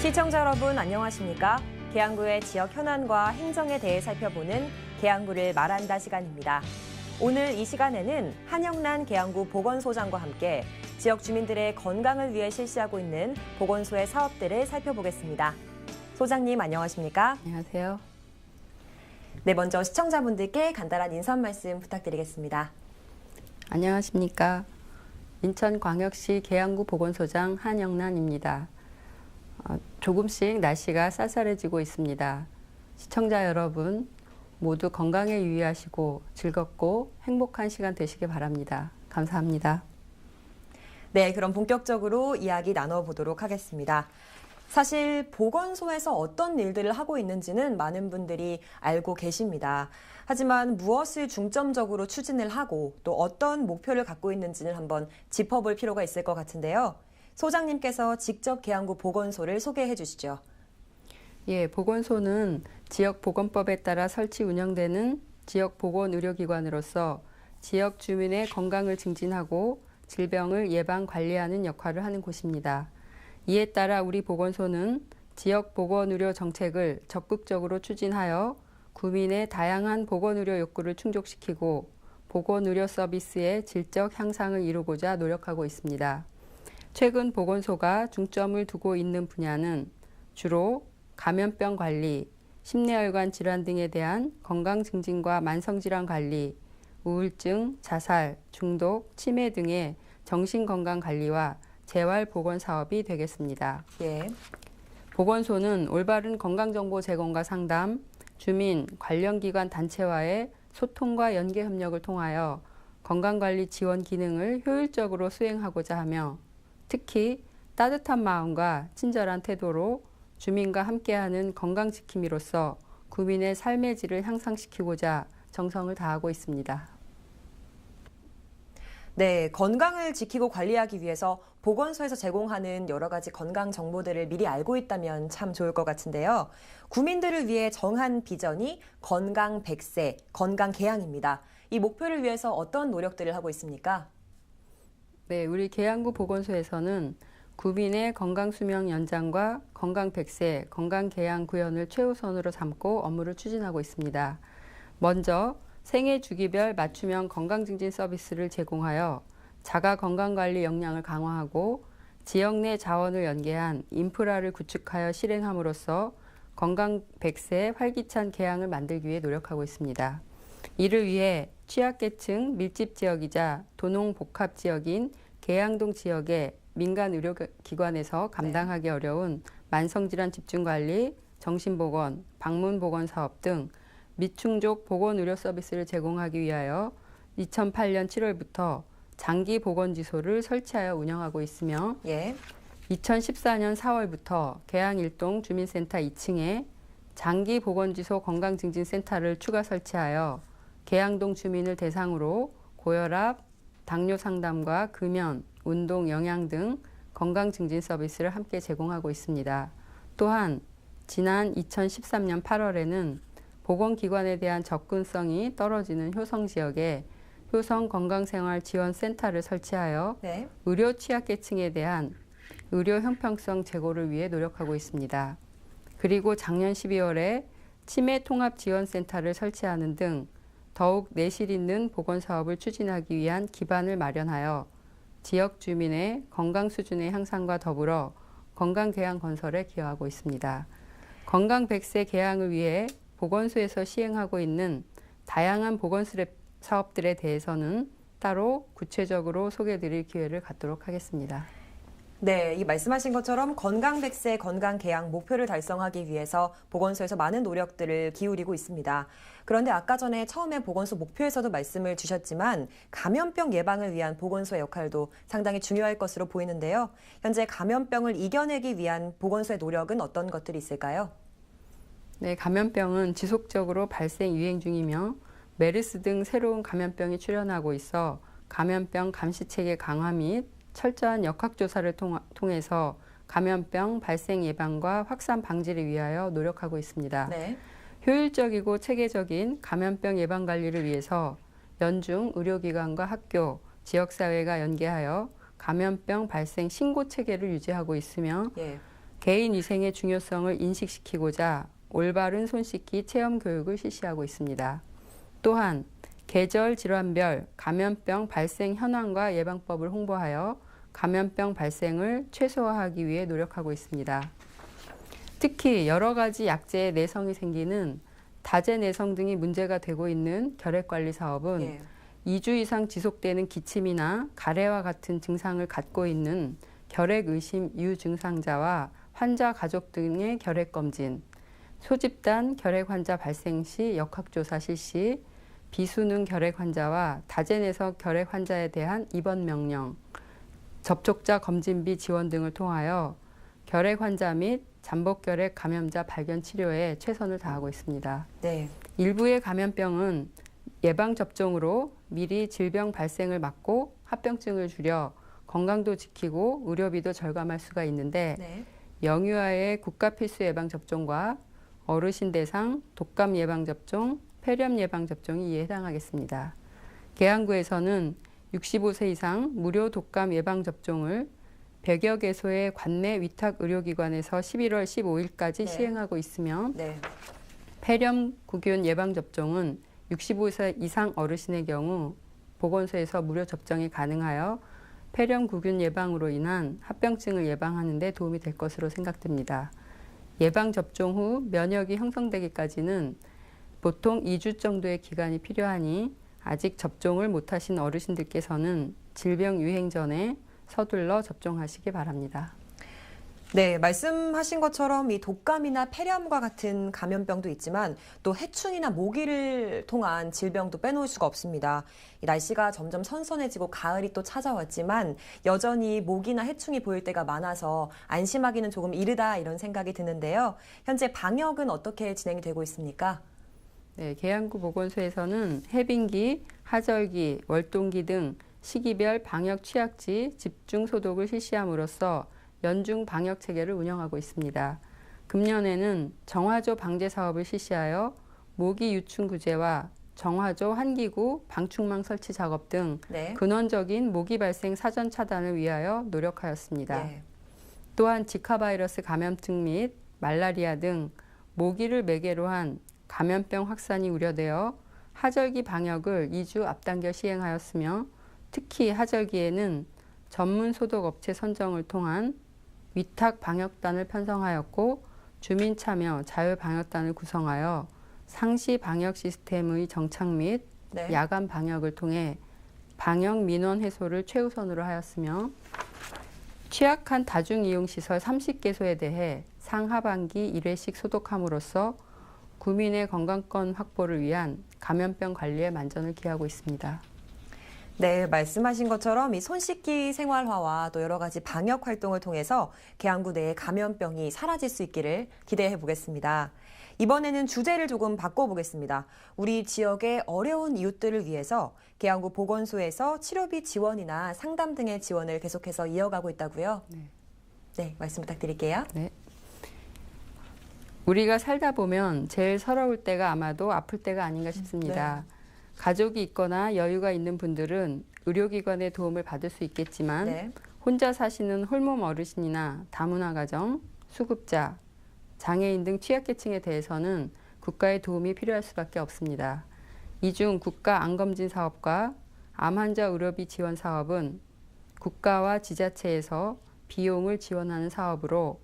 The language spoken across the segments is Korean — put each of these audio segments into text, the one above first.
시청자 여러분 안녕하십니까? 계양구의 지역 현안과 행정에 대해 살펴보는 계양구를 말한다 시간입니다. 오늘 이 시간에는 한영란 계양구 보건소장과 함께 지역 주민들의 건강을 위해 실시하고 있는 보건소의 사업들을 살펴보겠습니다. 소장님 안녕하십니까? 안녕하세요. 네, 먼저 시청자분들께 간단한 인사 말씀 부탁드리겠습니다. 안녕하십니까? 인천광역시 계양구 보건소장 한영란입니다. 조금씩 날씨가 쌀쌀해지고 있습니다. 시청자 여러분 모두 건강에 유의하시고 즐겁고 행복한 시간 되시길 바랍니다. 감사합니다. 네, 그럼 본격적으로 이야기 나눠보도록 하겠습니다. 사실 보건소에서 어떤 일들을 하고 있는지는 많은 분들이 알고 계십니다. 하지만 무엇을 중점적으로 추진을 하고 또 어떤 목표를 갖고 있는지는 한번 짚어볼 필요가 있을 것 같은데요. 소장님께서 직접 계양구 보건소를 소개해 주시죠. 예, 보건소는 지역보건법에 따라 설치 운영되는 지역보건의료기관으로서 지역 주민의 건강을 증진하고 질병을 예방 관리하는 역할을 하는 곳입니다. 이에 따라 우리 보건소는 지역보건의료 정책을 적극적으로 추진하여 구민의 다양한 보건의료 욕구를 충족시키고 보건의료 서비스의 질적 향상을 이루고자 노력하고 있습니다. 최근 보건소가 중점을 두고 있는 분야는 주로 감염병 관리, 심내혈관 질환 등에 대한 건강 증진과 만성질환 관리, 우울증, 자살, 중독, 치매 등의 정신건강 관리와 재활보건 사업이 되겠습니다. 예. 보건소는 올바른 건강정보 제공과 상담, 주민, 관련기관 단체와의 소통과 연계 협력을 통하여 건강관리 지원 기능을 효율적으로 수행하고자 하며 특히 따뜻한 마음과 친절한 태도로 주민과 함께하는 건강지킴이로서 구민의 삶의 질을 향상시키고자 정성을 다하고 있습니다. 네, 건강을 지키고 관리하기 위해서 보건소에서 제공하는 여러 가지 건강 정보들을 미리 알고 있다면 참 좋을 것 같은데요. 구민들을 위해 정한 비전이 건강 100세, 건강 계양입니다. 이 목표를 위해서 어떤 노력들을 하고 있습니까? 네, 우리 계양구 보건소에서는 구민의 건강 수명 연장과 건강 100세, 건강 계양 구현을 최우선으로 삼고 업무를 추진하고 있습니다. 먼저 생애 주기별 맞춤형 건강증진 서비스를 제공하여 자가 건강관리 역량을 강화하고 지역 내 자원을 연계한 인프라를 구축하여 실행함으로써 건강 100세 활기찬 계양을 만들기 위해 노력하고 있습니다. 이를 위해 취약계층 밀집 지역이자 도농 복합 지역인 계양동 지역의 민간 의료기관에서 감당하기 어려운 만성질환 집중관리, 정신보건, 방문보건 사업 등 미충족 보건의료 서비스를 제공하기 위하여 2008년 7월부터 장기보건지소를 설치하여 운영하고 있으며 2014년 4월부터 계양 1동 주민센터 2층에 장기보건지소 건강증진센터를 추가 설치하여 계양동 주민을 대상으로 고혈압, 당뇨 상담과 금연, 운동, 영양 등 건강증진 서비스를 함께 제공하고 있습니다. 또한 지난 2013년 8월에는 보건기관에 대한 접근성이 떨어지는 효성지역에 효성건강생활지원센터를 설치하여 의료 취약계층에 대한 의료 형평성 제고를 위해 노력하고 있습니다. 그리고 작년 12월에 치매통합지원센터를 설치하는 등 더욱 내실 있는 보건사업을 추진하기 위한 기반을 마련하여 지역 주민의 건강 수준의 향상과 더불어 건강계양 건설에 기여하고 있습니다. 건강 100세 계양을 위해 보건소에서 시행하고 있는 다양한 보건 사업들에 대해서는 따로 구체적으로 소개해드릴 기회를 갖도록 하겠습니다. 네, 이 말씀하신 것처럼 건강 100세 건강 계양 목표를 달성하기 위해서 보건소에서 많은 노력들을 기울이고 있습니다. 그런데 아까 전에 처음에 보건소 목표에서도 말씀을 주셨지만 감염병 예방을 위한 보건소의 역할도 상당히 중요할 것으로 보이는데요. 현재 감염병을 이겨내기 위한 보건소의 노력은 어떤 것들이 있을까요? 네, 감염병은 지속적으로 발생 유행 중이며 메르스 등 새로운 감염병이 출현하고 있어 감염병 감시체계 강화 및 철저한 역학조사를 통해서 감염병 발생 예방과 확산 방지를 위하여 노력하고 있습니다. 효율적이고 체계적인 감염병 예방 관리를 위해서 연중 의료기관과 학교, 지역사회가 연계하여 감염병 발생 신고 체계를 유지하고 있으며 개인 위생의 중요성을 인식시키고자 올바른 손 씻기 체험 교육을 실시하고 있습니다. 또한 계절 질환별 감염병 발생 현황과 예방법을 홍보하여 감염병 발생을 최소화하기 위해 노력하고 있습니다. 특히 여러 가지 약제의 내성이 생기는 다제내성 등이 문제가 되고 있는 결핵관리 사업은 2주 이상 지속되는 기침이나 가래와 같은 증상을 갖고 있는 결핵 의심 유증상자와 환자 가족 등의 결핵 검진, 소집단 결핵 환자 발생 시 역학조사 실시, 비수능 결핵 환자와 다제내성 결핵 환자에 대한 입원 명령, 접촉자 검진비 지원 등을 통하여 결핵 환자 및 잠복결핵 감염자 발견 치료에 최선을 다하고 있습니다. 네. 일부의 감염병은 예방접종으로 미리 질병 발생을 막고 합병증을 줄여 건강도 지키고 의료비도 절감할 수가 있는데 영유아의 국가 필수 예방접종과 어르신 대상 독감 예방접종, 폐렴 예방접종이 이에 해당하겠습니다. 계양구에서는 65세 이상 무료 독감 예방접종을 100여 개소의 관내 위탁 의료기관에서 11월 15일까지 시행하고 있으며 폐렴 구균 예방접종은 65세 이상 어르신의 경우 보건소에서 무료 접종이 가능하여 폐렴 구균 예방으로 인한 합병증을 예방하는 데 도움이 될 것으로 생각됩니다. 예방접종 후 면역이 형성되기까지는 보통 2주 정도의 기간이 필요하니 아직 접종을 못하신 어르신들께서는 질병 유행 전에 서둘러 접종하시기 바랍니다. 네, 말씀하신 것처럼 이 독감이나 폐렴과 같은 감염병도 있지만 또 해충이나 모기를 통한 질병도 빼놓을 수가 없습니다. 이 날씨가 점점 선선해지고 가을이 또 찾아왔지만 여전히 모기나 해충이 보일 때가 많아서 안심하기는 조금 이르다 이런 생각이 드는데요. 현재 방역은 어떻게 진행이 되고 있습니까? 네, 계양구 보건소에서는 해빙기, 하절기, 월동기 등 시기별 방역 취약지 집중 소독을 실시함으로써 연중 방역 체계를 운영하고 있습니다. 금년에는 정화조 방제 사업을 실시하여 모기 유충 구제와 정화조 환기구 방충망 설치 작업 등 근원적인 모기 발생 사전 차단을 위하여 노력하였습니다. 또한 지카 바이러스 감염증 및 말라리아 등 모기를 매개로 한 감염병 확산이 우려되어 하절기 방역을 2주 앞당겨 시행하였으며 특히 하절기에는 전문 소독업체 선정을 통한 위탁 방역단을 편성하였고 주민 참여 자율방역단을 구성하여 상시 방역 시스템의 정착 및 야간 방역을 통해 방역 민원 해소를 최우선으로 하였으며 취약한 다중이용시설 30개소에 대해 상하반기 1회씩 소독함으로써 구민의 건강권 확보를 위한 감염병 관리에 만전을 기하고 있습니다. 네, 말씀하신 것처럼 이 손 씻기 생활화와 또 여러 가지 방역 활동을 통해서 계양구 내의 감염병이 사라질 수 있기를 기대해 보겠습니다. 이번에는 주제를 조금 바꿔보겠습니다. 우리 지역의 어려운 이웃들을 위해서 계양구 보건소에서 치료비 지원이나 상담 등의 지원을 계속해서 이어가고 있다고요? 네, 말씀 부탁드릴게요. 네. 우리가 살다 보면 제일 서러울 때가 아마도 아플 때가 아닌가 싶습니다. 가족이 있거나 여유가 있는 분들은 의료기관의 도움을 받을 수 있겠지만 혼자 사시는 홀몸 어르신이나 다문화 가정, 수급자, 장애인 등 취약계층에 대해서는 국가의 도움이 필요할 수밖에 없습니다. 이 중 국가 암검진 사업과 암환자 의료비 지원 사업은 국가와 지자체에서 비용을 지원하는 사업으로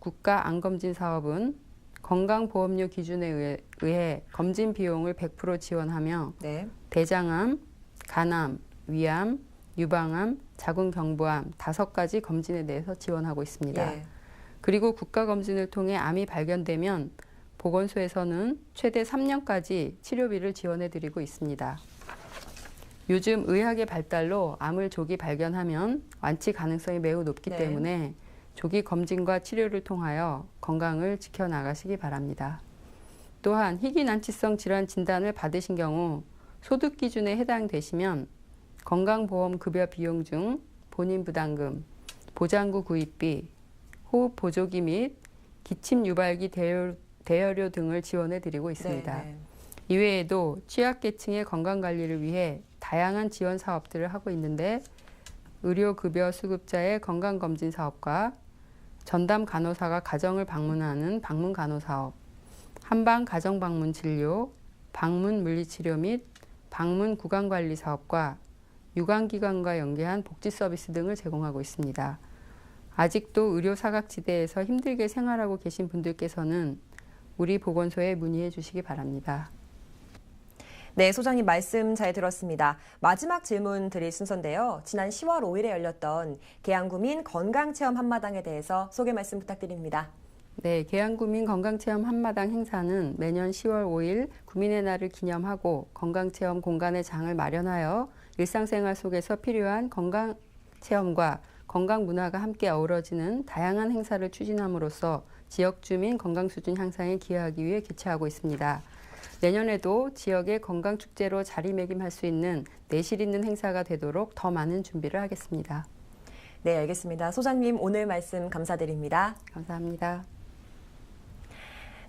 국가 암검진 사업은 건강보험료 기준에 의해 검진 비용을 100% 지원하며 대장암, 간암, 위암, 유방암, 자궁경부암 5가지 검진에 대해서 지원하고 있습니다. 그리고 국가검진을 통해 암이 발견되면 보건소에서는 최대 3년까지 치료비를 지원해드리고 있습니다. 요즘 의학의 발달로 암을 조기 발견하면 완치 가능성이 매우 높기 때문에 조기 검진과 치료를 통하여 건강을 지켜나가시기 바랍니다. 또한 희귀난치성 질환 진단을 받으신 경우 소득 기준에 해당되시면 건강보험 급여 비용 중 본인 부담금, 보장구 구입비, 호흡 보조기 및 기침 유발기 대여료 등을 지원해 드리고 있습니다. 이외에도 취약계층의 건강관리를 위해 다양한 지원 사업들을 하고 있는데 의료급여 수급자의 건강검진 사업과 전담 간호사가 가정을 방문하는 방문 간호 사업, 한방 가정 방문 진료, 방문 물리치료 및 방문 구강 관리 사업과 유관기관과 연계한 복지 서비스 등을 제공하고 있습니다. 아직도 의료 사각지대에서 힘들게 생활하고 계신 분들께서는 우리 보건소에 문의해 주시기 바랍니다. 네, 소장님 말씀 잘 들었습니다. 마지막 질문 드릴 순서인데요. 지난 10월 5일에 열렸던 계양구민 건강체험 한마당에 대해서 소개 말씀 부탁드립니다. 네, 계양구민 건강체험 한마당 행사는 매년 10월 5일 구민의 날을 기념하고 건강체험 공간의 장을 마련하여 일상생활 속에서 필요한 건강체험과 건강문화가 함께 어우러지는 다양한 행사를 추진함으로써 지역 주민 건강 수준 향상에 기여하기 위해 개최하고 있습니다. 내년에도 지역의 건강축제로 자리매김할 수 있는 내실 있는 행사가 되도록 더 많은 준비를 하겠습니다. 네, 알겠습니다. 소장님 오늘 말씀 감사드립니다. 감사합니다.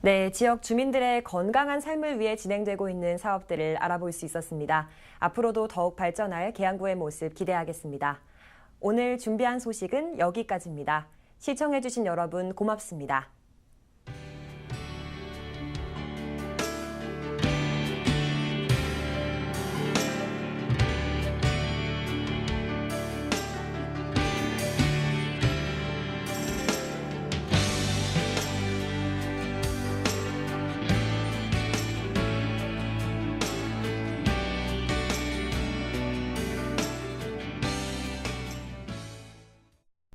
네, 지역 주민들의 건강한 삶을 위해 진행되고 있는 사업들을 알아볼 수 있었습니다. 앞으로도 더욱 발전할 계양구의 모습 기대하겠습니다. 오늘 준비한 소식은 여기까지입니다. 시청해주신 여러분 고맙습니다.